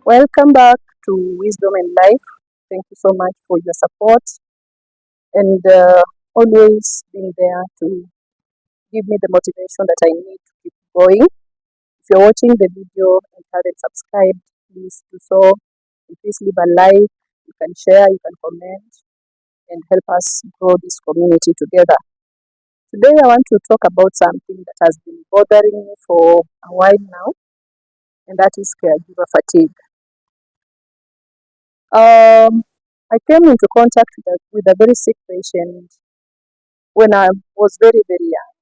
Welcome back to Wisdom and Life. Thank you so much for your support and always being there to give me the motivation that I need to keep going. If you're watching the video and haven't subscribed, please do so. And please leave a like. You can share, you can comment, and help us grow this community together. Today, I want to talk about something that has been bothering me for a while now, and that is caregiver fatigue. I came into contact with a very sick patient when I was very, very young.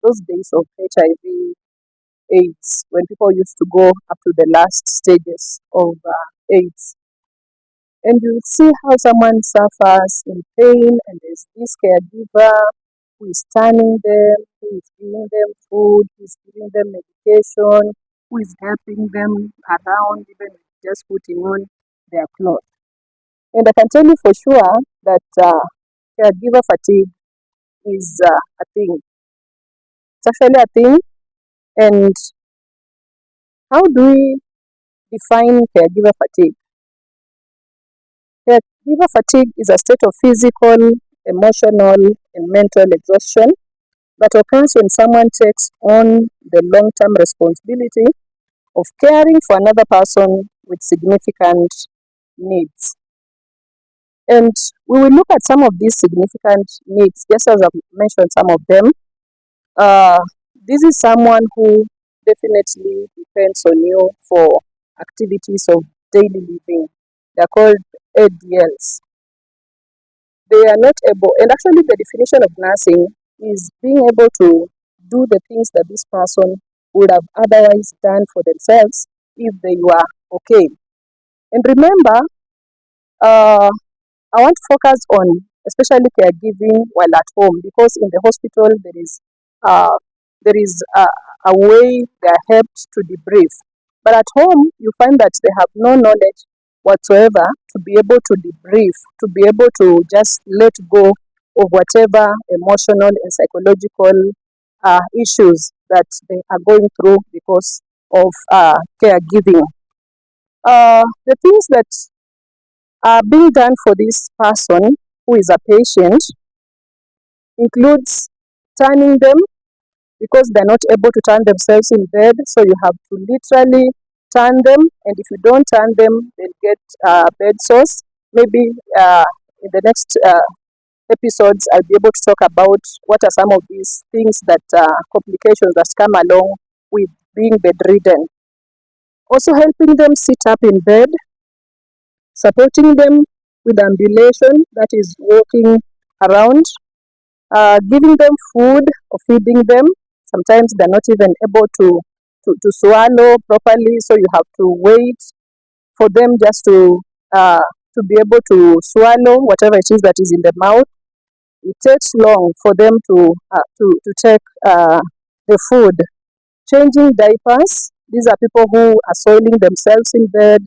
Those days of HIV, AIDS, when people used to go up to the last stages of AIDS. And you see how someone suffers in pain, and there's this caregiver who is turning them, who is giving them food, who is giving them medication, who is helping them around, even just putting on their clothes. And I can tell you for sure that caregiver fatigue is a thing. It's actually a thing. And how do we define caregiver fatigue? Caregiver fatigue is a state of physical, emotional, and mental exhaustion that occurs when someone takes on the long-term responsibility of caring for another person with significant needs. And we will look at some of these significant needs, just as I've mentioned some of them. This is someone who definitely depends on you for activities of daily living. They're called ADLs. They are not able, and actually the definition of nursing is being able to do the things that this person would have otherwise done for themselves if they were okay. And remember, I want to focus on especially caregiving while at home, because in the hospital there is a way they are helped to debrief. But at home, you find that they have no knowledge whatsoever to be able to debrief, to be able to just let go of whatever emotional and psychological issues that they are going through because of caregiving. The things that are being done for this person who is a patient includes turning them, because they're not able to turn themselves in bed, so you have to literally turn them, and if you don't turn them, they'll get bed sores. Maybe in the next episodes, I'll be able to talk about what are some of these things that complications that come along with being bedridden. Also helping them sit up in bed, supporting them with ambulation, that is walking around, giving them food or feeding them. Sometimes they're not even able to swallow properly, so you have to wait for them just to be able to swallow whatever it is that is in the mouth. It takes long for them to take the food. Changing diapers. These are people who are soiling themselves in bed.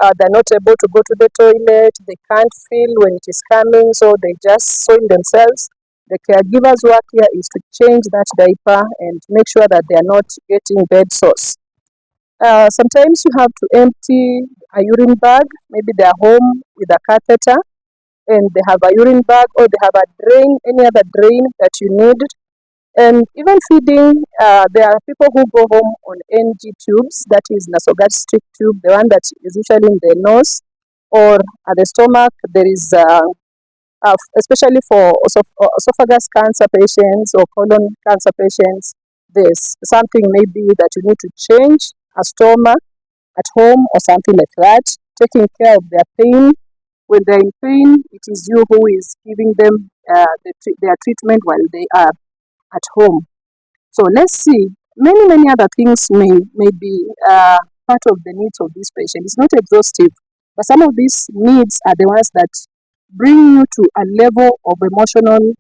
They're not able to go to the toilet. They can't feel when it is coming, so they just soil themselves. The caregiver's work here is to change that diaper and make sure that they are not getting bed sores. Sometimes you have to empty a urine bag. Maybe they are home with a catheter and they have a urine bag, or they have a drain, any other drain that you need. And even feeding, there are people who go home on NG tubes, that is nasogastric tube, the one that is usually in the nose or at the stomach. There is, especially for esophagus cancer patients or colon cancer patients, there's something maybe that you need to change, a stomach at home or something like that, taking care of their pain. When they're in pain, it is you who is giving them their treatment while they are at home. So let's see. Many other things may be part of the needs of this patient. It's not exhaustive, but some of these needs are the ones that bring you to a level of emotional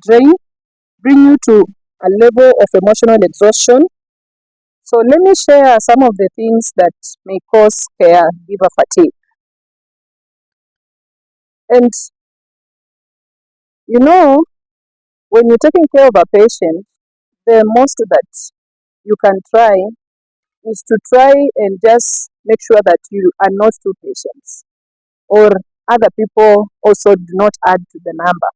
drain, bring you to a level of emotional exhaustion. So let me share some of the things that may cause caregiver fatigue. And you know, when you're taking care of a patient, the most that you can try is to try and just make sure that you are not too patient, or other people also do not add to the number.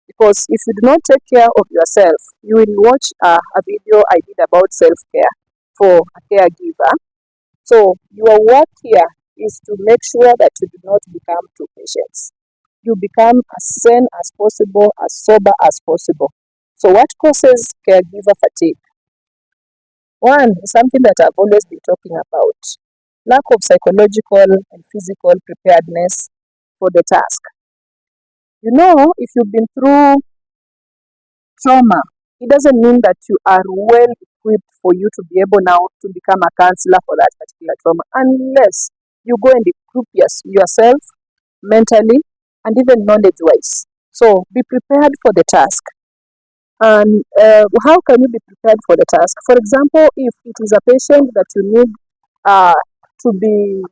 Because if you do not take care of yourself, you will watch a video I did about self care for a caregiver. So your work here is to make sure that you do not become too patient. You become as sane as possible, as sober as possible. So what causes caregiver fatigue? One is something that I've always been talking about: lack of psychological and physical preparedness for the task. You know, if you've been through trauma, it doesn't mean that you are well equipped for you to be able now to become a counselor for that particular trauma, unless you go and equip yourself mentally and even knowledge wise. So be prepared for the task. And how can you be prepared for the task? For example, if it is a patient that you need uh, to be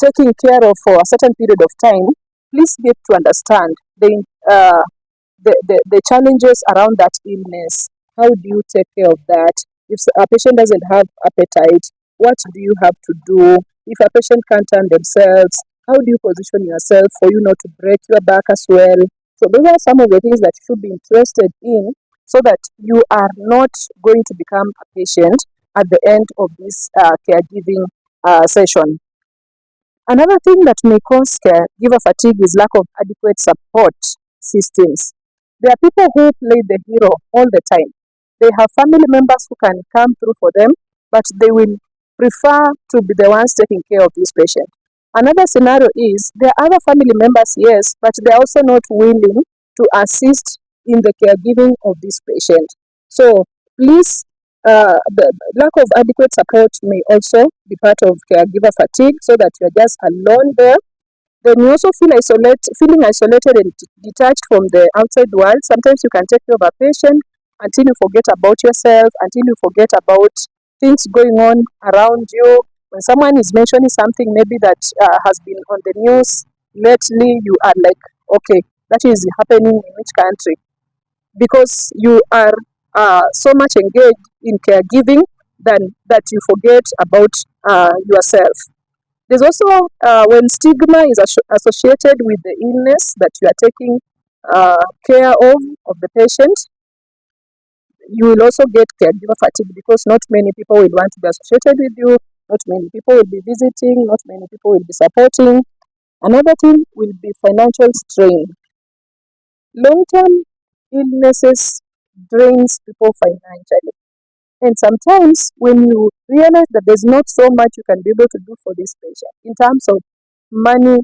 taking care of for a certain period of time, please get to understand uh, the challenges around that illness. How do you take care of that? If a patient doesn't have appetite, what do you have to do? If a patient can't turn themselves, how do you position yourself for you not to break your back as well? So those are some of the things that you should be interested in, so that you are not going to become a patient at the end of this caregiving session. Another thing that may cause caregiver fatigue is lack of adequate support systems. There are people who play the hero all the time. They have family members who can come through for them, but they will prefer to be the ones taking care of this patient. Another scenario is there are other family members, yes, but they are also not willing to assist in the caregiving of this patient. So please, the lack of adequate support may also be part of caregiver fatigue, so that you're just alone there. Then you also feeling isolated and detached from the outside world. Sometimes you can take care of a patient until you forget about yourself, until you forget about things going on around you. When someone is mentioning something maybe that has been on the news lately, you are like, okay, that is happening in which country? Because you are so much engaged in caregiving than that you forget about yourself. There's also when stigma is associated with the illness that you are taking care of the patient, you will also get caregiver fatigue, because not many people will want to be associated with you, not many people will be visiting, not many people will be supporting. Another thing will be financial strain. Long-term illnesses drains people financially. And sometimes when you realize that there's not so much you can be able to do for this patient in terms of money,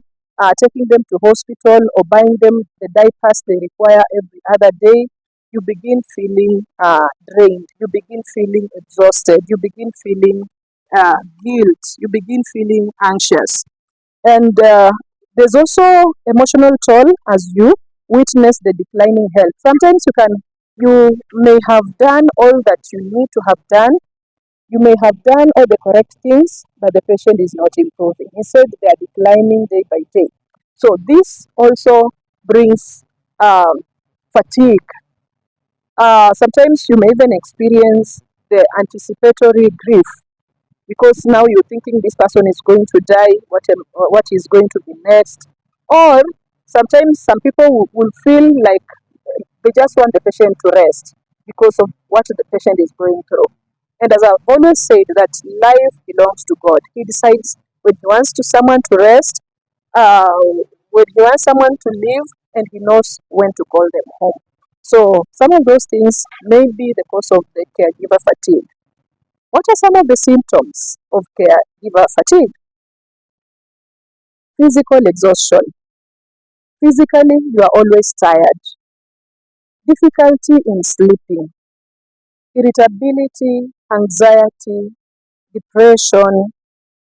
taking them to hospital or buying them the diapers they require every other day, you begin feeling drained, you begin feeling exhausted, you begin feeling guilt, you begin feeling anxious. And there's also emotional toll as you witness the declining health. Sometimes you may have done all that you need to have done. You may have done all the correct things, but the patient is not improving. Instead, they are declining day by day. So this also brings fatigue. Sometimes you may even experience the anticipatory grief, because now you're thinking this person is going to die, what is going to be next. Or sometimes some people will feel like they just want the patient to rest because of what the patient is going through. And as I've always said, that life belongs to God. He decides when He wants someone to rest, uh, when He wants someone to live, and He knows when to call them home. So some of those things may be the cause of the caregiver fatigue. What are some of the symptoms of caregiver fatigue? Physical exhaustion. Physically, you are always tired. Difficulty in sleeping. Irritability, anxiety, depression,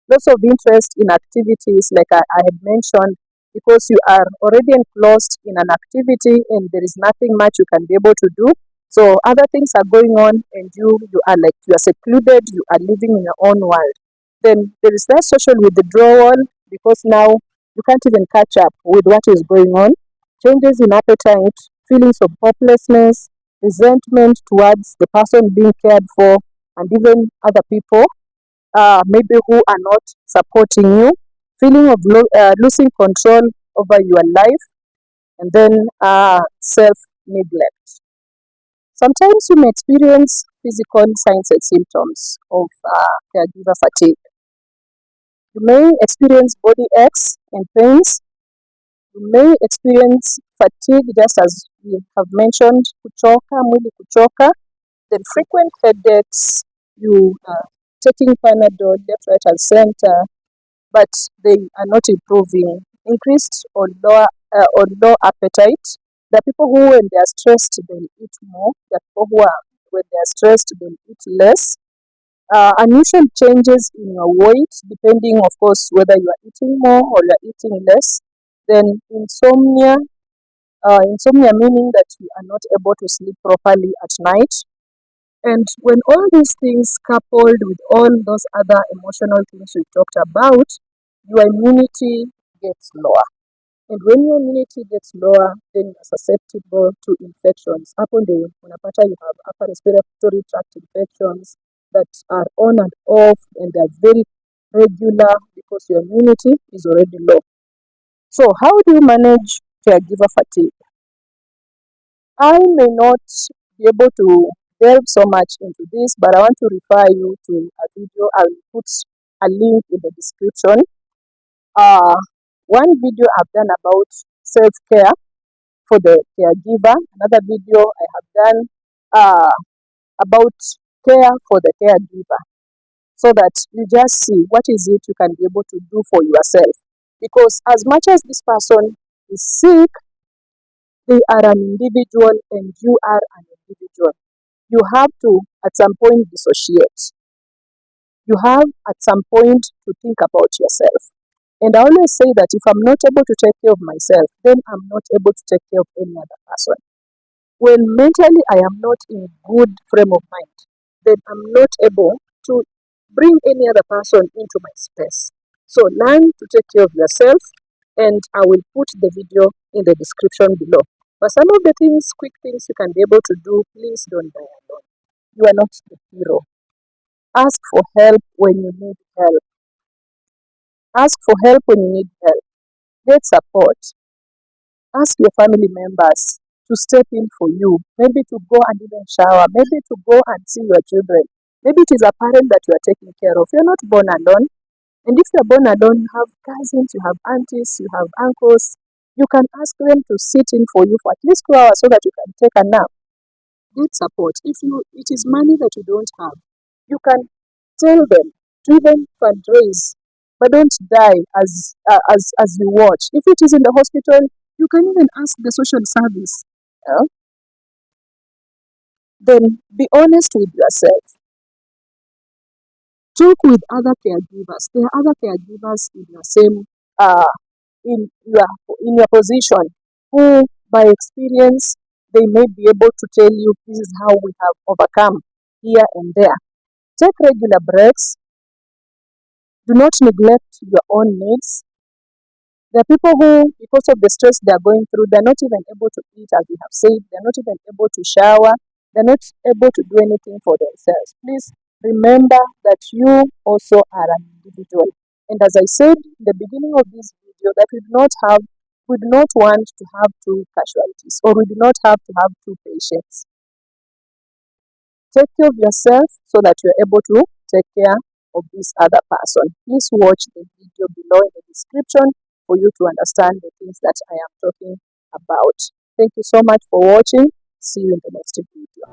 loss of interest in activities like I had mentioned, because you are already enclosed in an activity and there is nothing much you can be able to do. So other things are going on, and you are secluded, you are living in your own world. Then there is that social withdrawal, because now you can't even catch up with what is going on. Changes in appetite, feelings of hopelessness, resentment towards the person being cared for, and even other people, maybe who are not supporting you, feeling of losing control over your life, and then self-neglect. Sometimes you may experience physical signs and symptoms of caregiver fatigue. You may experience body aches and pains. You may experience fatigue, just as we have mentioned, kuchoka, mwili kuchoka, then frequent headaches. You are taking Panadol left, right, and center, but they are not improving. Increased or low appetite. There are people who, when they are stressed, they'll eat more. There are people who are, when they are stressed, they'll eat less. Unusual changes in your weight, depending, of course, whether you are eating more or you are eating less. Then insomnia meaning that you are not able to sleep properly at night. And when all these things coupled with all those other emotional things we talked about, your immunity gets lower. And when your immunity gets lower, then you're susceptible to infections. Upon the unapata, you have upper respiratory tract infections that are on and off, and they're very regular because your immunity is already low. So how do you manage caregiver fatigue? I may not be able to delve so much into this, but I want to refer you to a video. I will put a link in the description. One video I've done about self-care for the caregiver. Another video I have done about care for the caregiver, so that you just see what is it you can be able to do for yourself. Because as much as this person is sick, they are an individual and you are an individual. You have to, at some point, dissociate. You have, at some point, to think about yourself. And I always say that if I'm not able to take care of myself, then I'm not able to take care of any other person. When mentally I am not in good frame of mind, then I'm not able to bring any other person into my space. So learn to take care of yourself, and I will put the video in the description below. But some of the things, quick things you can be able to do, please don't die alone. You are not the hero. Ask for help when you need help. Ask for help when you need help. Get support. Ask your family members to step in for you. Maybe to go and even shower. Maybe to go and see your children. Maybe it is a parent that you are taking care of. You're not born alone. And if you're born alone, you have cousins, you have aunties, you have uncles. You can ask them to sit in for you for at least 2 hours so that you can take a nap. Get support. If it is money that you don't have, you can tell them to even fundraise, but don't die as you watch. If it is in the hospital, you can even ask the social service. Then be honest with yourself. Talk with other caregivers. There are other caregivers in your same in your position who, by experience, they may be able to tell you this is how we have overcome here and there. Take regular breaks. Do not neglect your own needs. There are people who, because of the stress they are going through, they're not even able to eat, as we have said. They're not even able to shower. They're not able to do anything for themselves. Please remember that you also are an individual. And as I said in the beginning of this video, that we do not want to have two casualties, or we do not have to have two patients. Take care of yourself so that you're able to take care of this other person. Please watch the video below in the description for you to understand the things that I am talking about. Thank you so much for watching. See you in the next video.